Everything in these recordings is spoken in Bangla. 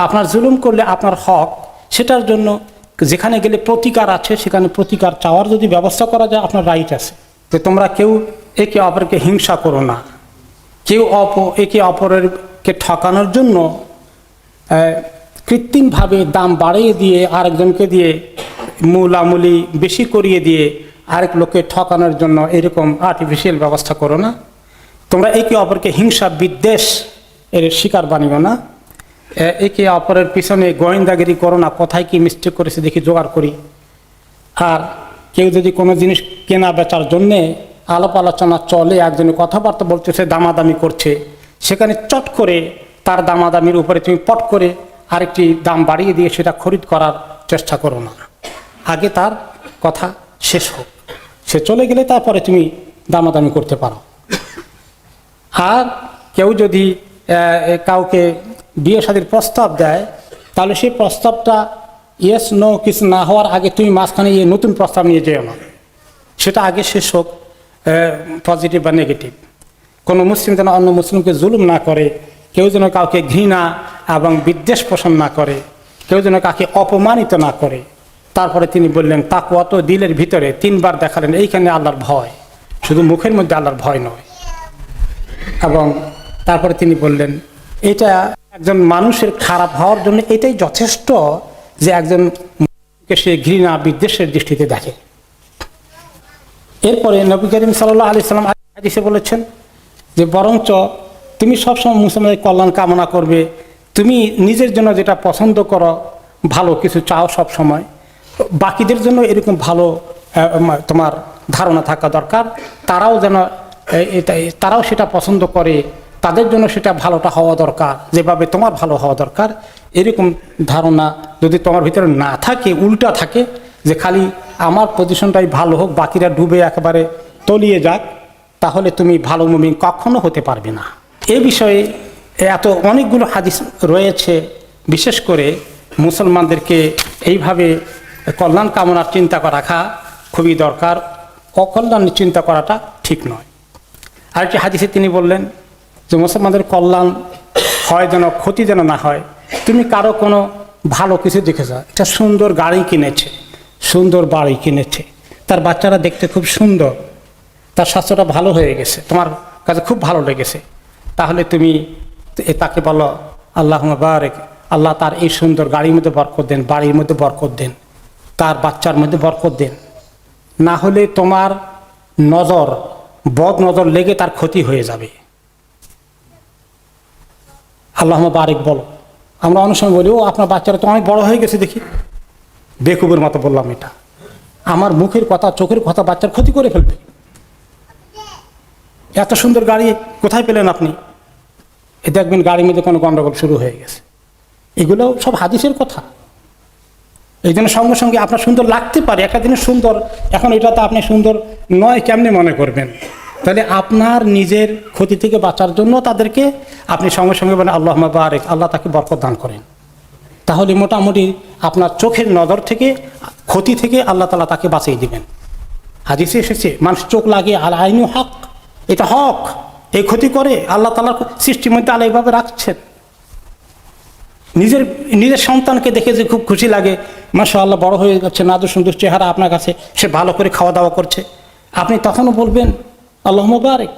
আপনার জুলুম করলে আপনার হক, সেটার জন্য যেখানে গেলে প্রতিকার আছে সেখানে প্রতিকার চাওয়ার যদি ব্যবস্থা করা যায়, আপনার রাইট আছে। যে তোমরা কেউ একে অপরকে হিংসা করো না, কেউ একে অপরকে ঠকানোর জন্য কৃত্রিমভাবে দাম বাড়িয়ে দিয়ে আরেকজনকে দিয়ে মূলামূলি বেশি করিয়ে দিয়ে আরেক লোককে ঠকানোর জন্য এরকম আর্টিফিশিয়াল ব্যবস্থা করো না। তোমরা একে অপরকে হিংসা বিদ্বেষ এর শিকার বানিও না। একে অপরের পিছনে গোয়েন্দাগিরি করো না, কোথায় কি মিস্টেক করেছে দেখি জোগাড় করি। আর কেউ যদি কোনো জিনিস কেনা বেচার জন্যে আলাপ আলোচনা চলে, একজনের কথাবার্তা বলতেছে, দামাদামি করছে, সেখানে চট করে তার দামাদামির উপরে তুমি পট করে আরেকটি দাম বাড়িয়ে দিয়ে সেটা খরিদ করার চেষ্টা করো না। আগে তার কথা শেষ হোক, সে চলে গেলে তারপরে তুমি দামাদামি করতে পারো। আর কেউ যদি কাউকে বিয়ে শাদীর প্রস্তাব দেয়, তাহলে সেই প্রস্তাবটা ইয়েস নো কিছু না হওয়ার আগে তুমি মাঝখানে নতুন প্রস্তাব নিয়ে যেও না, সেটা আগে শেষ হোক, পজিটিভ বা নেগেটিভ। কোনো মুসলিম যেন অন্য মুসলিমকে জুলুম না করে, কেউ যেন কাউকে ঘৃণা এবং বিদ্বেষ পোষণ না করে, কেউ যেন কাকে অপমানিত না করে। তারপরে তিনি বললেন তাকওয়া তো দিলের ভিতরে, 3 বার দেখালেন এইখানে আল্লাহর ভয়, শুধু মুখের মধ্যে আল্লাহর ভয় নয়। এবং তারপরে তিনি বললেন এটা একজন মানুষের খারাপ হওয়ার জন্য এটাই যথেষ্ট যে একজন মানুষকে সে ঘৃণা বিদ্বেষের দৃষ্টিতে দেখে। এরপরে নবী করিম সাল্লাল্লাহু আলাইহি সাল্লাম হাদিসে বলেছেন যে বরঞ্চ তুমি সবসময় মুসলমানদের কল্যাণ কামনা করবে, তুমি নিজের জন্য যেটা পছন্দ করো, ভালো কিছু চাও সব সময়, বাকিদের জন্য এরকম ভালো তোমার ধারণা থাকা দরকার, তারাও সেটা পছন্দ করে, তাদের জন্য সেটা ভালোটা হওয়া দরকার, যেভাবে তোমার ভালো হওয়া দরকার। এরকম ধারণা যদি তোমার ভিতরে না থাকে, উল্টা থাকে যে খালি আমার পজিশনটাই ভালো হোক, বাকিরা ডুবে একেবারে তলিয়ে যাক, তাহলে তুমি ভালো মুমিন কখনো হতে পারবে না। এ বিষয়ে এত অনেকগুলো হাদিস রয়েছে। বিশেষ করে মুসলমানদেরকে এইভাবে কল্যাণ কামনার চিন্তা রাখা খুবই দরকার, অকল্যাণ চিন্তা করাটা ঠিক নয়। আরেকটি হাদিসে তিনি বললেন যে মুসলমানদের কল্যাণ হয় যেন, ক্ষতি যেন না হয়। তুমি কারো কোনো ভালো কিছু দেখেছ, একটা সুন্দর গাড়ি কিনেছে, সুন্দর বাড়ি কিনেছে, তার বাচ্চারা দেখতে খুব সুন্দর, তার স্বাস্থ্যটা ভালো হয়ে গেছে, তোমার কাছে খুব ভালো লেগেছে, তাহলে তুমি তাকে বলো আল্লাহুম্মা বারিক, আল্লাহ তার এই সুন্দর গাড়ির মধ্যে বরকত দেন, বাড়ির মধ্যে বরকত দেন, তার বাচ্চার মধ্যে বরকত দেন। না হলে তোমার বদ নজর লেগে তার ক্ষতি হয়ে যাবে। আল্লাহুম্মা বারিক বলো। আমরা অনেক সময় বলি ও আপনার বাচ্চারা তো অনেক বড় হয়ে গেছে, দেখি বেকুবের মতো বললাম এটা। আমার মুখের কথা, চোখের কথা বাচ্চার ক্ষতি করে ফেলবে। এত সুন্দর গাড়ি কোথায় পেলেন আপনি? এ দেখবেন গাড়ির মধ্যে কোনো গন্ডগোল শুরু হয়ে গেছে। এগুলো সব হাদিসের কথা। এই জন্য সঙ্গে সঙ্গে আপনার সুন্দর লাগতে পারে, একটা জিনিস সুন্দর, এখন এটা তো আপনি সুন্দর নয় কেমনে মনে করবেন? তাহলে আপনার নিজের ক্ষতি থেকে বাঁচার জন্য তাদেরকে আপনি সঙ্গে সঙ্গে বলেন আল্লাহুম্মা বারিক, আল্লাহ তাকে বরকত দান করেন। তাহলে মোটামুটি আপনার চোখের নজর থেকে, ক্ষতি থেকে আল্লাহ তাআলা তাকে বাঁচিয়ে দিবেন। হাদিসে এসেছে মানুষ চোখ লাগে আল আইনু হক, এটা হক, এই ক্ষতি করে আল্লাহ তাআলার সৃষ্টির মধ্যে আল্লাহ এইভাবে রাখছেন। নিজের সন্তানকে দেখে যে খুব খুশি লাগে, মাশাআল্লাহ বড় হয়ে যাচ্ছে, নাদুর সুন্দর চেহারা আপনার কাছে, সে ভালো করে খাওয়া দাওয়া করছে, আপনি তখনও বলবেন আল্লাহুম্মা বারিক,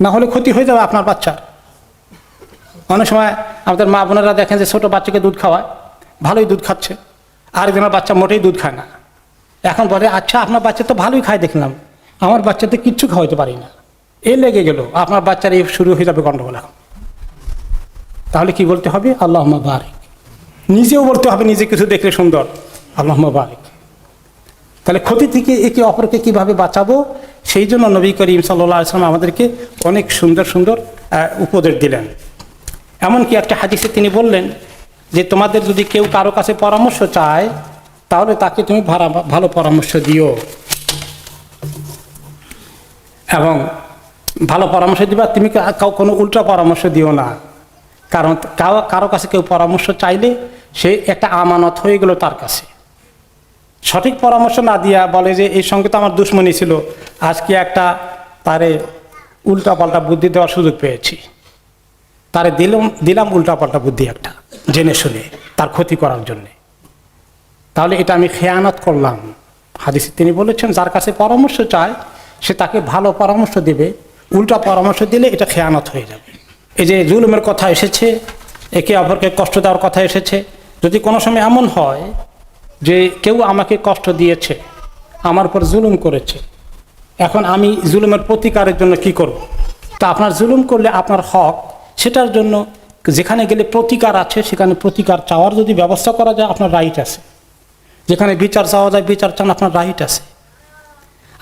না হলে ক্ষতি হয়ে যাবে আপনার বাচ্চার। অনেক সময় আমাদের মা বোনেরা দেখেন যে ছোটো বাচ্চাকে দুধ খাওয়ায়, ভালোই দুধ খাচ্ছে, আরেকজনের বাচ্চা মোটেই দুধ খায় না। এখন বলে আচ্ছা আপনার বাচ্চা তো ভালোই খায় দেখলাম, আমার বাচ্চাতে কিচ্ছু খাওয়াইতে পারি না, এ লেগে গেল, আপনার বাচ্চার এই শুরু হয়ে যাবে গন্ডগোল। এখন তাহলে কি বলতে হবে? আল্লাহুম্মা বারিক। নিজেও বলতে হবে, নিজে কিছু দেখলে সুন্দর, আল্লাহুম্মা বারিক। তাহলে ক্ষতি থেকে একে অপরকে কিভাবে বাঁচাবো, সেই জন্য নবী করিম সাল্লাল্লাহু আলাইহি ওয়াসাল্লাম আমাদেরকে অনেক সুন্দর সুন্দর উপদেশ দিলেন। এমনকি একটা হাদিসে তিনি বললেন যে তোমাদের যদি কেউ কারো কাছে পরামর্শ চায়, তাহলে তাকে তুমি ভালো পরামর্শ দিও, এবং ভালো পরামর্শ দিবা, তুমি কোনো উল্টা পরামর্শ দিও না। কারণ কারো কাছে কেউ পরামর্শ চাইলে সে একটা আমানত হয়ে গেল তার কাছে। সঠিক পরামর্শ না দিয়া বলে যে এই সঙ্গে তো আমার দুশ্মনী ছিল, আজকে একটা তারে উল্টা পাল্টা বুদ্ধি দেওয়ার সুযোগ পেয়েছি, তারে দিলাম উল্টা পাল্টা বুদ্ধি একটা। জেনে শুনে তার ক্ষতি করার জন্যে, তাহলে এটা আমি খেয়ানত করলাম। হাদিসে তিনি বলেছেন যার কাছে পরামর্শ চায় সে তাকে ভালো পরামর্শ দেবে, উল্টা পরামর্শ দিলে এটা খেয়ানত হয়ে যাবে। এই যে জুলুমের কথা এসেছে, একে অপরকে কষ্ট দেওয়ার কথা এসেছে, যদি কোনো সময় এমন হয় যে কেউ আমাকে কষ্ট দিয়েছে, আমার উপর জুলুম করেছে, এখন আমি জুলুমের প্রতিকারের জন্য কি করব? তা আপনার জুলুম করলে আপনার হক, সেটার জন্য যেখানে গেলে প্রতিকার আছে সেখানে প্রতিকার চাওয়ার যদি ব্যবস্থা করা যায় আপনার রাইট আছে। যেখানে বিচার চাওয়া যায় বিচার চান, আপনার রাইট আছে।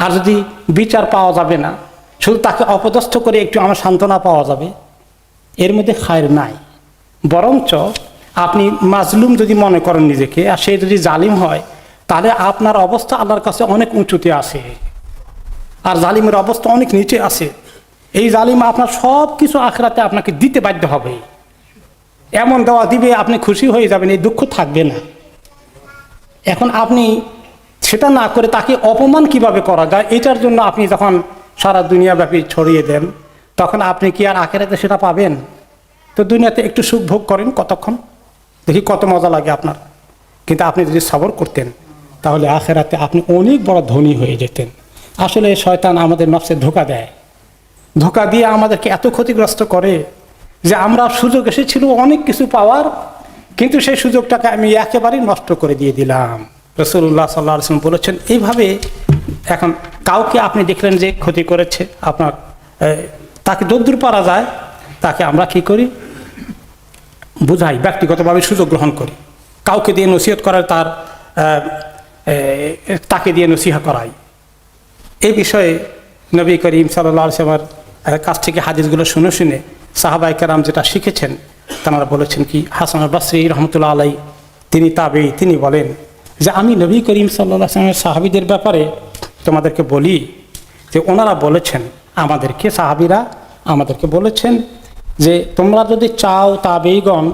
আর যদি বিচার পাওয়া যাবে না, শুধু তাকে অপদস্থ করে একটু আমার সান্ত্বনা পাওয়া যাবে, এর মধ্যে খায়ের নাই। বরঞ্চ আপনি মাজলুম যদি মনে করেন নিজেকে, আর সে যদি জালিম হয়, তাহলে আপনার অবস্থা আল্লাহর কাছে অনেক উঁচুতে আসে, আর জালিমের অবস্থা অনেক নিচে আসে। এই জালিম আপনার সব কিছু আখেরাতে আপনাকে দিতে বাধ্য হবে, এমন দেওয়া দিবে আপনি খুশি হয়ে যাবেন, এই দুঃখ থাকবে না। এখন আপনি সেটা না করে তাকে অপমান কিভাবে করা যায় এটার জন্য আপনি যখন সারা দুনিয়াব্যাপী ছড়িয়ে দেন, তখন আপনি কি আর আখেরাতে সেটা পাবেন? তো দুনিয়াতে একটু সুখ ভোগ করেন কতক্ষণ, দেখি কত মজা লাগে আপনার, কিন্তু আপনি যদি সবর করতেন তাহলে আখেরাতে আপনি অনেক বড় ধনী হয়ে যেতেন। আসলে শয়তান আমাদের নফসে ধোঁকা দেয়, ধোঁকা দিয়ে আমাদেরকে এত ক্ষতিগ্রস্ত করে যে আমরা সুযোগ এসেছিল অনেক কিছু পাওয়ার, কিন্তু সেই সুযোগটাকে আমি একেবারেই নষ্ট করে দিয়ে দিলাম। রাসূলুল্লাহ সাল্লাল্লাহু আলাইহি ওয়াসাল্লাম বলেছেন এইভাবে, এখন কাউকে আপনি দেখলেন যে ক্ষতি করেছে আপনার, তাকে যদ্দূর পারা যায় তাকে আমরা কি করি, বুঝাই, ব্যক্তিগতভাবে সুযোগ গ্রহণ করি, কাউকে দিয়ে নসিহত করার তাকে দিয়ে নসিহত করাই। এই বিষয়ে নবী করিম সাল্লাল্লাহু আলাইহি ওয়াসাল্লামের কাছ থেকে হাদিসগুলো শুনে শুনে সাহাবায়ে কেরাম যেটা শিখেছেন, তারা বলেছেন কি, হাসান আল বসরি রহমতুল্লাহ আলাই, তিনি তাবেঈ, তিনি বলেন যে আমি নবী করিম সাল্লাল্লাহু আলাইহি ওয়াসাল্লামের সাহাবীদের ব্যাপারে তোমাদেরকে বলি যে ওনারা বলেছেন আমাদেরকে, সাহাবীরা আমাদেরকে বলেছেন যে তোমরা যদি চাও তাবেঈগণ,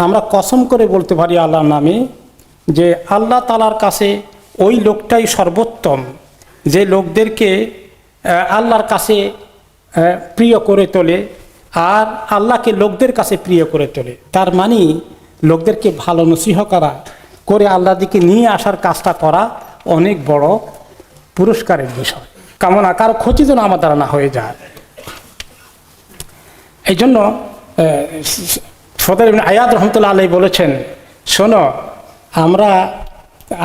আমরা কসম করে বলতে পারি আল্লাহর নামে যে আল্লাহ তাআলার কাছে ওই লোকটাই সর্বোত্তম যে লোকদেরকে আল্লাহর কাছে প্রিয় করে তোলে আর আল্লাহকে লোকদের কাছে প্রিয় করে তোলে। তার মানে লোকদেরকে ভালো নসিহত করা করে আল্লাহর দিকে নিয়ে আসার কাজটা করা অনেক বড় পুরস্কারের বিষয়। কামনা কারো ক্ষতি যেন আমার দ্বারা না হয়ে যায়। এই জন্য ফদল ইবনে আয়াদ রহমতুল্লাহ আলাইহি বলেছেন, শোনো, আমরা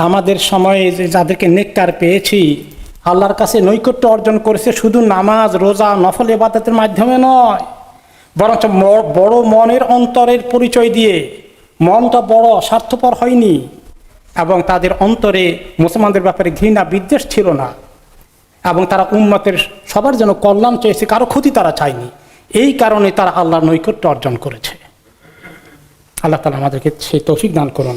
আমাদের সময়ে যাদেরকে নেককার পেয়েছি, আল্লাহর কাছে নৈকট্য অর্জন করেছে শুধু নামাজ, রোজা, নফল ইবাদতের মাধ্যমে নয়, বরঞ্চ বড় মনের অন্তরের পরিচয় দিয়ে। মনটা বড় স্বার্থপর হয়নি এবং তাদের অন্তরে মুসলমানদের ব্যাপারে ঘৃণা বিদ্বেষ ছিল না, এবং তারা উম্মতের সবার যেন কল্যাণ চেয়েছে, কারো ক্ষতি তারা চায়নি। এই কারণে তারা আল্লাহর নৈকট্য অর্জন করেছে। আল্লাহ তাআলা আমাদেরকে সেই তৌফিক দান করুন।